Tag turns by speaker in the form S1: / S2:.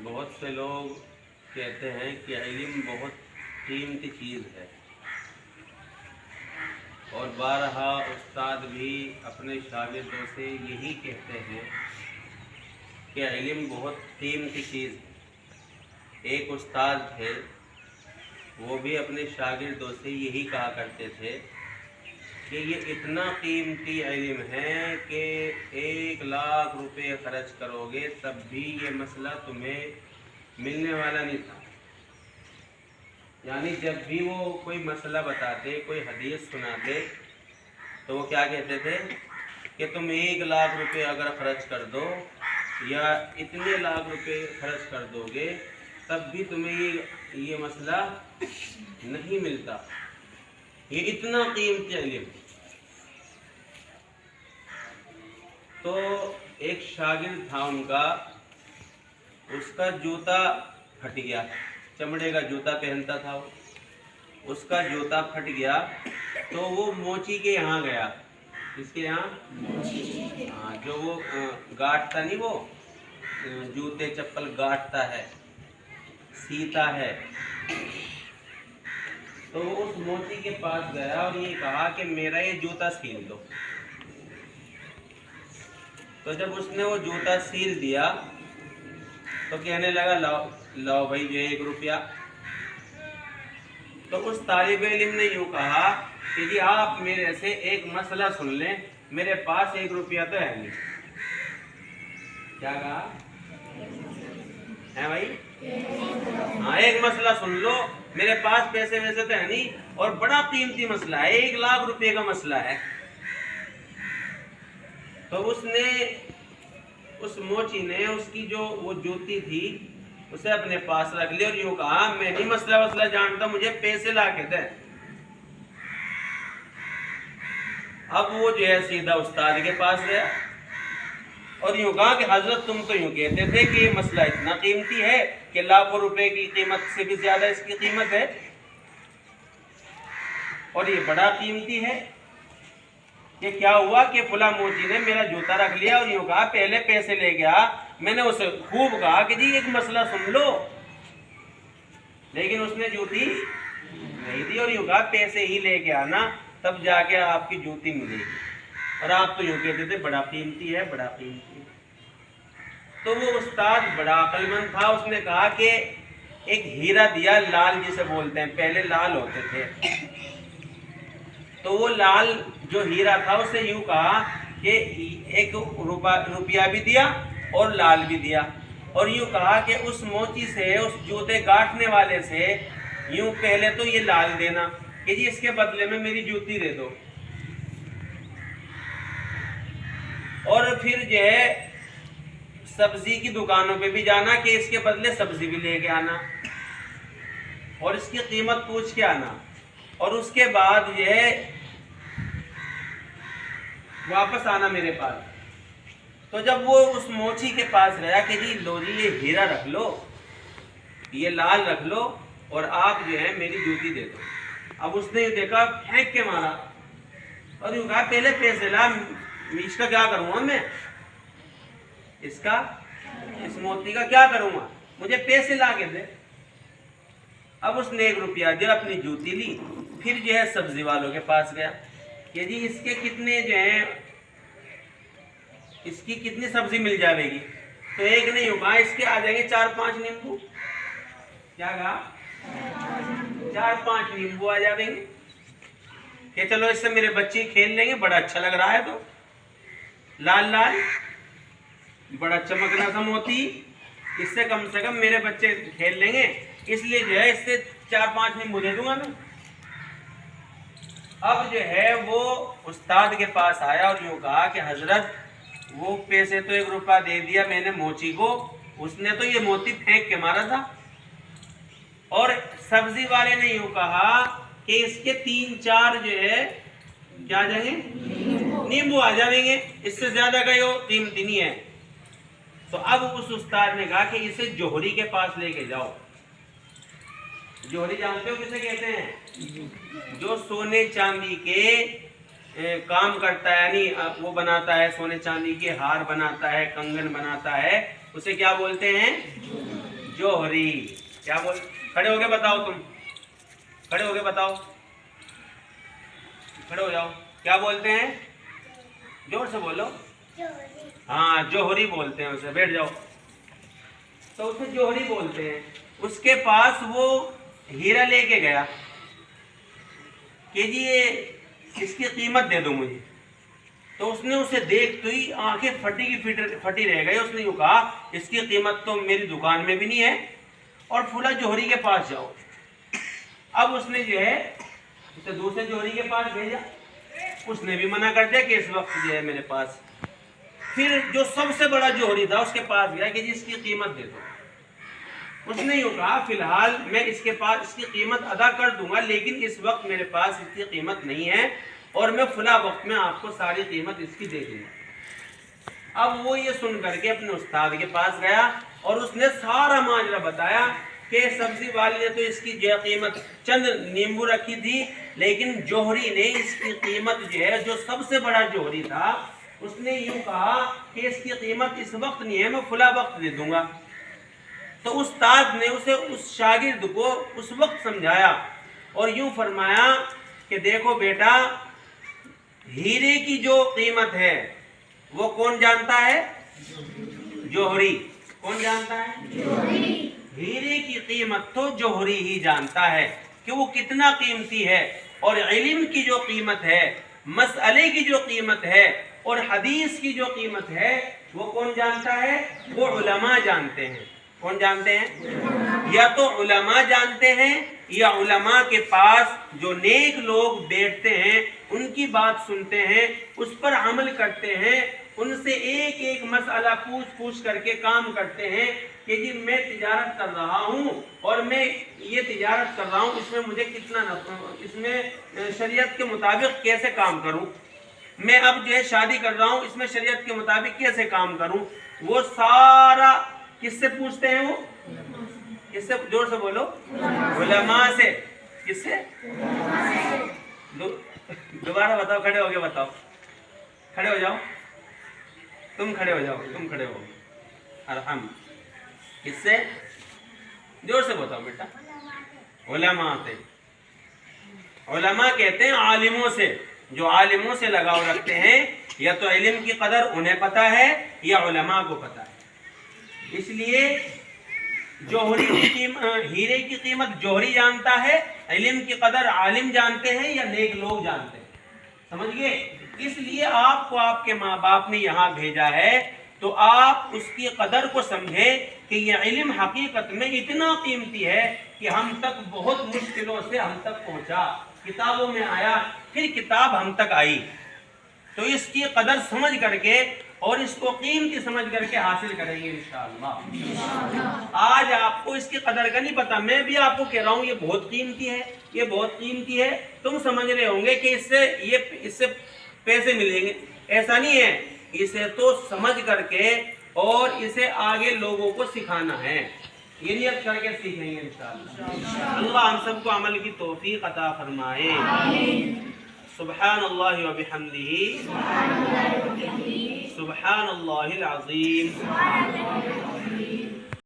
S1: बहुत से लोग कहते हैं कि इल्म बहुत कीमती चीज़ है और बारहा उस्ताद भी अपने शागिर्दों से यही कहते हैं कि इल्म बहुत कीमती चीज़ है। एक उस्ताद थे, वो भी अपने शागिर्दों से यही कहा करते थे कि ये इतना कीमती इल्म है कि 1,00,000 रुपये खर्च करोगे तब भी ये मसला तुम्हें मिलने वाला नहीं था। यानी जब भी वो कोई मसला बताते, कोई हदीस सुनाते, तो वो क्या कहते थे कि तुम 1,00,000 रुपये अगर खर्च कर दो या इतने लाख रुपए खर्च कर दोगे तब भी तुम्हें ये मसला नहीं मिलता। ये इतना कीमती इल्म। तो एक शागिर्द था उनका, उसका जूता फट गया, चमड़े का जूता पहनता था वो, उसका जूता फट गया तो वो मोची के यहाँ गया। किसके यहाँ? हाँ, जो वो गांठता नहीं, वो जूते चप्पल गांठता है, सीता है। तो वो उस मोची के पास गया और ये कहा कि मेरा ये जूता सील दो। तो जब उसने वो जूता सील दिया तो कहने लगा लाओ लाओ भाई जो 1 रुपया। तो उस तालिब इल्म ने यूँ कहा कि जी आप मेरे से एक मसला सुन लें, मेरे पास 1 रुपया तो है नहीं। क्या कहा है भाई? हाँ, एक मसला सुन लो, मेरे पास पैसे वैसे तो है नहीं और बड़ा कीमती मसला है, 1,00,000 रुपये का मसला है। तो उसने, उस मोची ने उसकी जो वो जूती थी उसे अपने पास रख लिया और यूँ कहा मैं नहीं मसला वसला जानता, मुझे पैसे ला के दे। अब वो जो है सीधा उस्ताद के पास गया और यूँ कहा कि हजरत तुम तो यूँ कहते थे कि ये मसला इतना कीमती है कि लाखों रुपए की कीमत से भी ज्यादा इसकी कीमत है और ये बड़ा कीमती है। ये क्या हुआ कि फुला मोची ने मेरा जूता रख लिया और यूँ कहा पहले पैसे ले गया। मैंने उसे खूब कहा कि जी एक मसला सुन लो, लेकिन उसने जूती नहीं दी और यूँ कहा पैसे ही लेके आना तब जाके आपकी जूती मिलेगी। और आप तो यूँ कहते थे बड़ा कीमती है, बड़ा कीमती है। तो वो उस्ताद बड़ा अक्लमंद था, उसने कहा कि एक हीरा दिया, लाल जिसे बोलते हैं, पहले लाल होते थे। तो वो लाल जो हीरा था उसे यूं कहा कि 1 रुपया भी दिया और लाल भी दिया और यूं कहा कि उस मोची से, उस जूते गांठने वाले से यूं पहले तो ये लाल देना कि जी इसके बदले में मेरी जूती दे दो, और फिर जो है सब्जी की दुकानों पे भी जाना कि इसके बदले सब्जी भी लेके आना और इसकी कीमत पूछ के आना, और उसके बाद ये वापस आना मेरे पास। तो जब वो उस मोची के पास गया कि जी लो जी ये हीरा रख लो, ये लाल रख लो और आप जो है मेरी जूती दे दो। अब उसने ये देखा, फेंक के मारा और यूँ कहा पहले पैसे ला, इसका क्या करूँगा मैं, इसका, इस मोती का क्या करूँगा, मुझे पैसे ला के दे। अब उसने 1 रुपया दिया, अपनी जूती ली, फिर जो है सब्जी वालों के पास गया कि जी इसके कितने जो है, इसकी कितनी सब्जी मिल जाएगी। तो एक नहीं होगा, इसके आ जाएंगे 4-5 नींबू। क्या कहा? 4-5 नींबू आ जाएंगे कि चलो इससे मेरे बच्चे खेल लेंगे, बड़ा अच्छा लग रहा है। तो लाल लाल बड़ा चमकना सा मोती, इससे कम से कम मेरे बच्चे खेल लेंगे, इसलिए जो है इससे 4-5 नींबू दे दूंगा मैं। अब जो है वो उस्ताद के पास आया और यूँ कहा कि हजरत वो पैसे तो 1 रुपया दे दिया मैंने मोची को, उसने तो ये मोती फेंक के मारा था। और सब्जी वाले ने यूँ कहा कि इसके 3-4 जो है क्या आ जाएंगे, नींबू आ जाएंगे, इससे ज्यादा का ये कीमती नहीं है। तो अब उस उस्ताद ने कहा कि इसे जोहरी के पास लेके जाओ। जोहरी जानते हो किसे कहते हैं? जो सोने चांदी के काम करता है, यानी वो बनाता है, सोने चांदी के हार बनाता है, कंगन बनाता है, उसे क्या बोलते हैं? जोहरी। क्या बोल, खड़े होके बताओ, तुम खड़े होके बताओ, खड़े हो जाओ। क्या बोलते हैं, जोर से बोलो। हाँ, जोहरी बोलते हैं उसे। बैठ जाओ। तो उसे जोहरी बोलते हैं। उसके पास वो हीरा लेके गया कि जी ये इसकी कीमत दे दो मुझे। तो उसने उसे देखते ही आंखें फटी रह गई। उसने यूं कहा, इसकी कीमत तो मेरी दुकान में भी नहीं है, और फुला जोहरी के पास जाओ। अब उसने जो है उसे दूसरे जोहरी के पास भेजा। उसने भी मना कर दिया कि इस वक्त जो है मेरे पास। फिर जो सबसे बड़ा जोहरी था उसके पास गया कि जी इसकी कीमत दे दो। उसने यूं कहा, फिलहाल मैं इसके पास इसकी कीमत अदा कर दूंगा, लेकिन इस वक्त मेरे पास इसकी कीमत नहीं है, और मैं फुला वक्त में आपको सारी कीमत इसकी दे दूंगा। अब वो ये सुन करके अपने उस्ताद के पास गया और उसने सारा माजरा बताया कि सब्जी वाले ने तो इसकी जो कीमत चंद नींबू रखी थी, लेकिन जोहरी ने इसकी कीमत जो है, जो सबसे बड़ा जोहरी था, उसने यूं कहा कि इसकी कीमत इस वक्त नहीं है, मैं फुला वक्त दे दूंगा। तो उस्ताद ने उसे उस शागिर्द को उस वक्त समझाया और यूं फरमाया कि देखो बेटा, हीरे की जो कीमत है वो कौन जानता है? जोहरी। कौन जानता है? जोहरी। हीरे की कीमत तो जोहरी ही जानता है कि वो कितना कीमती है, और इल्म की जो कीमत है, मसअले की जो कीमत है, और हदीस की जो कीमत है, वो कौन जानता है? वो उलमा जानते हैं। कौन जानते हैं? या तो उलमा जानते हैं, या उलमा के पास जो नेक लोग बैठते हैं उनकी बात सुनते हैं, उस पर अमल करते हैं, उनसे एक एक मसला पूछ पूछ करके काम करते हैं कि जी मैं तिजारत कर रहा हूँ और मैं ये तिजारत कर रहा हूँ, इसमें मुझे कितना इसमें शरीयत के मुताबिक कैसे काम करूँ, मैं अब जो है शादी कर रहा हूँ, इसमें शरीयत के मुताबिक कैसे काम करूँ। वो सारा किससे पूछते हैं? वो किससे? जोर से बोलो। उलमा से। किससे? दोबारा बताओ, खड़े हो गए बताओ, खड़े हो जाओ, तुम खड़े हो जाओ, तुम खड़े हो। अरहम। किससे? जोर से बताओ बेटा। उलमा से। उलमा कहते हैं आलिमों से, जो आलिमों से लगाव रखते हैं, या तो इल्म की कदर उन्हें पता है या उलमा को पता है। इसलिए जोहरी हीरे की कीमत जोहरी जानता है, इल्म की कदर आलिम जानते हैं या नेक लोग जानते हैं। समझ गए? इसलिए आपको आपके माँ बाप ने यहाँ भेजा है, तो आप उसकी कदर को समझें कि यह इल्म हकीकत में इतना कीमती है कि हम तक बहुत मुश्किलों से हम तक पहुँचा, किताबों में आया, फिर किताब हम तक आई। तो इसकी कदर समझ करके और इसको कीमती समझ करके हासिल करेंगे इंशाअल्लाह। आज आपको इसकी कदर का नहीं पता, मैं भी आपको कह रहा हूँ ये बहुत कीमती है, ये बहुत कीमती है। तुम समझ रहे होंगे कि इससे पैसे मिलेंगे, ऐसा नहीं है। इसे तो समझ करके और इसे आगे लोगों को सिखाना है, ये नियत करके सीखेंगे इंशाअल्लाह। अल्लाह हम सबको अमल की तौफीक अता फरमाए। सुब्हानल्लाह व बिहम्दिही, सुब्हानल्लाहिल अज़ीम।